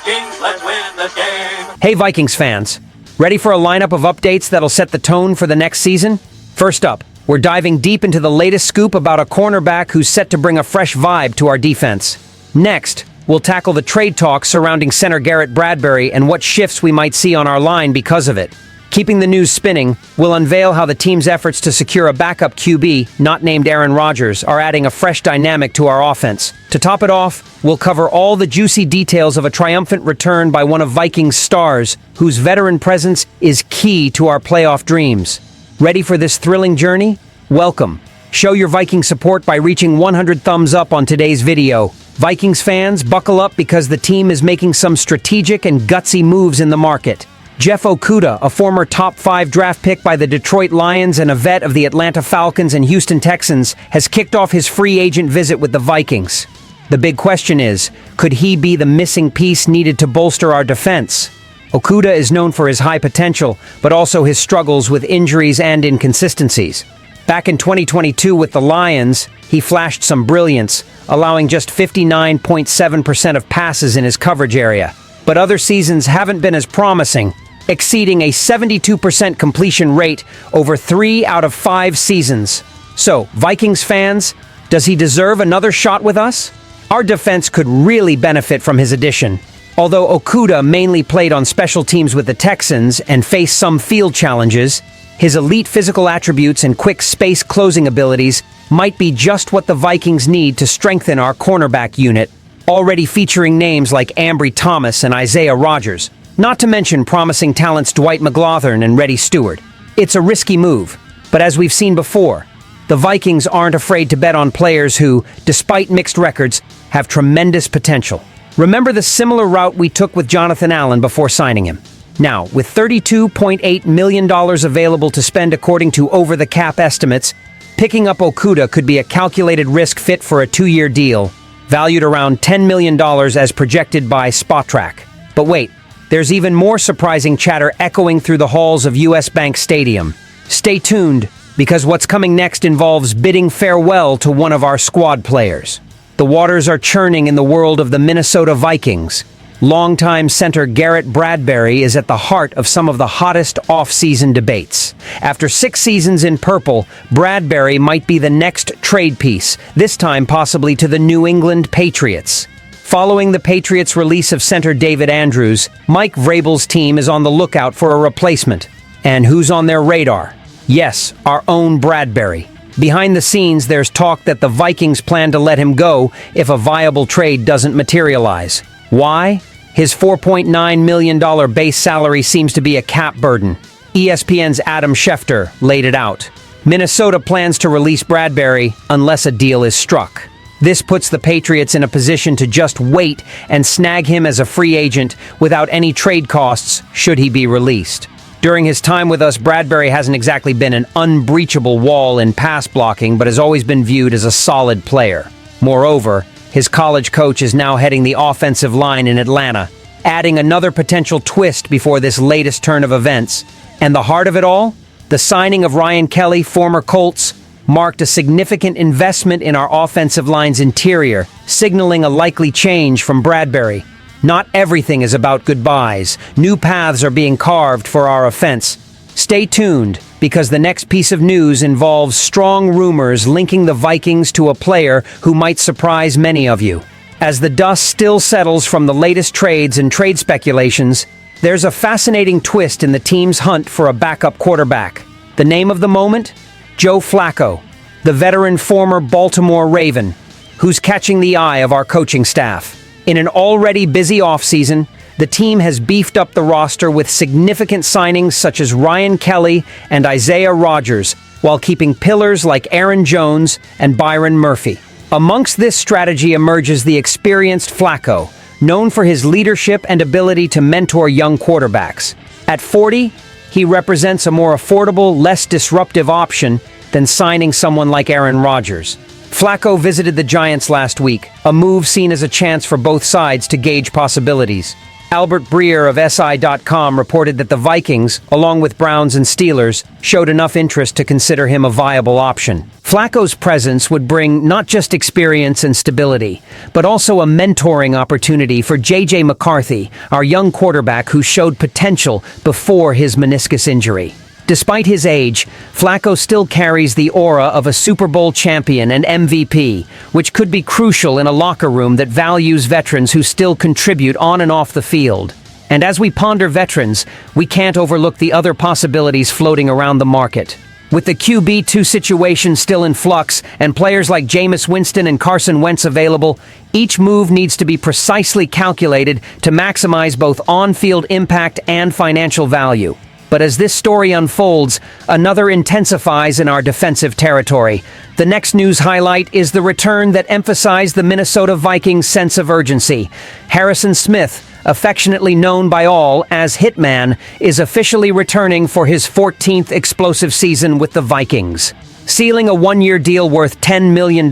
Vikings, let's win the game. Hey Vikings fans, ready for a lineup of updates that'll set the tone for the next season? First up, we're diving deep into the latest scoop about a cornerback who's set to bring a fresh vibe to our defense. Next, we'll tackle the trade talks surrounding center Garrett Bradbury and what shifts we might see on our line because of it. Keeping the news spinning, we'll unveil how the team's efforts to secure a backup QB, not named Aaron Rodgers, are adding a fresh dynamic to our offense. To top it off, we'll cover all the juicy details of a triumphant return by one of Vikings' stars, whose veteran presence is key to our playoff dreams. Ready for this thrilling journey? Welcome. Show your Viking support by reaching 100 thumbs up on today's video. Vikings fans, buckle up because the team is making some strategic and gutsy moves in the market. Jeff Okudah, a former top 5 draft pick by the Detroit Lions and a vet of the Atlanta Falcons and Houston Texans, has kicked off his free agent visit with the Vikings. The big question is, could he be the missing piece needed to bolster our defense? Okudah is known for his high potential, but also his struggles with injuries and inconsistencies. Back in 2022 with the Lions, he flashed some brilliance, allowing just 59.7% of passes in his coverage area. But other seasons haven't been as promising, exceeding a 72% completion rate over 3 out of 5 seasons. So, Vikings fans, does he deserve another shot with us? Our defense could really benefit from his addition. Although Okudah mainly played on special teams with the Texans and faced some field challenges, his elite physical attributes and quick space closing abilities might be just what the Vikings need to strengthen our cornerback unit, already featuring names like Ambry Thomas and Isaiah Rodgers, not to mention promising talents Dwight McGlothern and Reddy Stewart. It's a risky move, but as we've seen before, the Vikings aren't afraid to bet on players who, despite mixed records, have tremendous potential. Remember the similar route we took with Jonathan Allen before signing him. Now, with $32.8 million available to spend according to over-the-cap estimates, picking up Okudah could be a calculated risk fit for a 2-year deal, valued around $10 million as projected by SpotTrack. But wait, there's even more surprising chatter echoing through the halls of US Bank Stadium. Stay tuned, because what's coming next involves bidding farewell to one of our squad players. The waters are churning in the world of the Minnesota Vikings. Longtime center Garrett Bradbury is at the heart of some of the hottest off-season debates. After 6 seasons in purple, Bradbury might be the next trade piece, this time possibly to the New England Patriots. Following the Patriots' release of center David Andrews, Mike Vrabel's team is on the lookout for a replacement. And who's on their radar? Yes, our own Bradbury. Behind the scenes, there's talk that the Vikings plan to let him go if a viable trade doesn't materialize. Why? His $4.9 million base salary seems to be a cap burden. ESPN's Adam Schefter laid it out. Minnesota plans to release Bradbury unless a deal is struck. This puts the Patriots in a position to just wait and snag him as a free agent without any trade costs should he be released. During his time with us, Bradbury hasn't exactly been an unbreachable wall in pass blocking, but has always been viewed as a solid player. Moreover, his college coach is now heading the offensive line in Atlanta, adding another potential twist before this latest turn of events. And the heart of it all? The signing of Ryan Kelly, former Colts, marked a significant investment in our offensive line's interior, signaling a likely change from Bradbury. Not everything is about goodbyes. New paths are being carved for our offense. Stay tuned, because the next piece of news involves strong rumors linking the Vikings to a player who might surprise many of you. As the dust still settles from the latest trades and trade speculations, there's a fascinating twist in the team's hunt for a backup quarterback. The name of the moment? Joe Flacco, the veteran former Baltimore Raven, who's catching the eye of our coaching staff. In an already busy offseason, the team has beefed up the roster with significant signings such as Ryan Kelly and Isaiah Rodgers, while keeping pillars like Aaron Jones and Byron Murphy. Amongst this strategy emerges the experienced Flacco, known for his leadership and ability to mentor young quarterbacks. At 40, he represents a more affordable, less disruptive option than signing someone like Aaron Rodgers. Flacco visited the Giants last week, a move seen as a chance for both sides to gauge possibilities. Albert Breer of SI.com reported that the Vikings, along with Browns and Steelers, showed enough interest to consider him a viable option. Flacco's presence would bring not just experience and stability, but also a mentoring opportunity for J.J. McCarthy, our young quarterback who showed potential before his meniscus injury. Despite his age, Flacco still carries the aura of a Super Bowl champion and MVP, which could be crucial in a locker room that values veterans who still contribute on and off the field. And as we ponder veterans, we can't overlook the other possibilities floating around the market. With the QB2 situation still in flux and players like Jameis Winston and Carson Wentz available, each move needs to be precisely calculated to maximize both on-field impact and financial value. But as this story unfolds, another intensifies in our defensive territory. The next news highlight is the return that emphasized the Minnesota Vikings' sense of urgency. Harrison Smith, affectionately known by all as Hitman, is officially returning for his 14th explosive season with the Vikings. Sealing a one-year deal worth $10 million,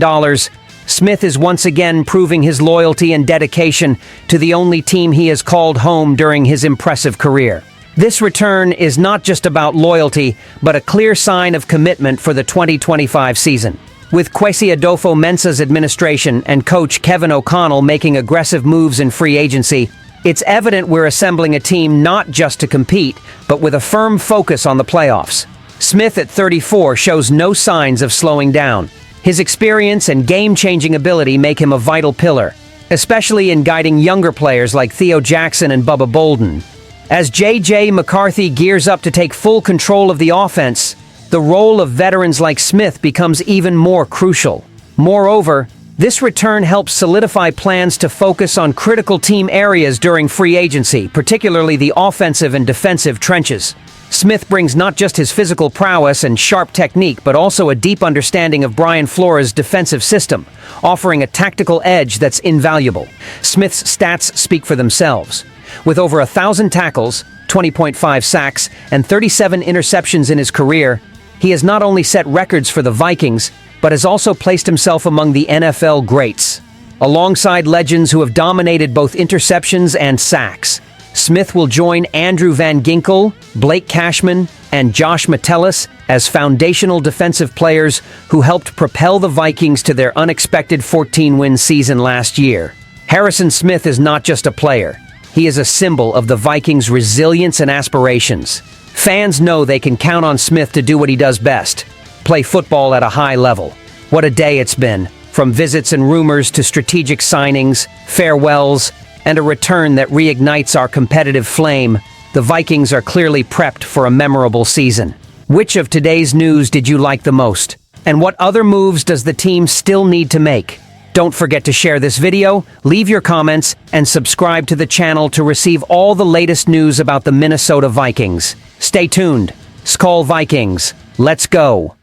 Smith is once again proving his loyalty and dedication to the only team he has called home during his impressive career. This return is not just about loyalty, but a clear sign of commitment for the 2025 season. With Kwesi Adolfo-Mensah's administration and coach Kevin O'Connell making aggressive moves in free agency, it's evident we're assembling a team not just to compete, but with a firm focus on the playoffs. Smith at 34 shows no signs of slowing down. His experience and game-changing ability make him a vital pillar, especially in guiding younger players like Theo Jackson and Bubba Bolden. As J.J. McCarthy gears up to take full control of the offense, the role of veterans like Smith becomes even more crucial. Moreover, this return helps solidify plans to focus on critical team areas during free agency, particularly the offensive and defensive trenches. Smith brings not just his physical prowess and sharp technique, but also a deep understanding of Brian Flores' defensive system, offering a tactical edge that's invaluable. Smith's stats speak for themselves. With over 1,000 tackles, 20.5 sacks, and 37 interceptions in his career, he has not only set records for the Vikings, but has also placed himself among the NFL greats. Alongside legends who have dominated both interceptions and sacks, Smith will join Andrew Van Ginkel, Blake Cashman, and Josh Metellus as foundational defensive players who helped propel the Vikings to their unexpected 14-win season last year. Harrison Smith is not just a player. He is a symbol of the Vikings' resilience and aspirations. Fans know they can count on Smith to do what he does best: play football at a high level. What a day it's been, from visits and rumors to strategic signings, farewells, and a return that reignites our competitive flame. The Vikings are clearly prepped for a memorable season. Which of today's news did you like the most? And what other moves does the team still need to make? Don't forget to share this video, leave your comments, and subscribe to the channel to receive all the latest news about the Minnesota Vikings. Stay tuned. SKOL Vikings. Let's go.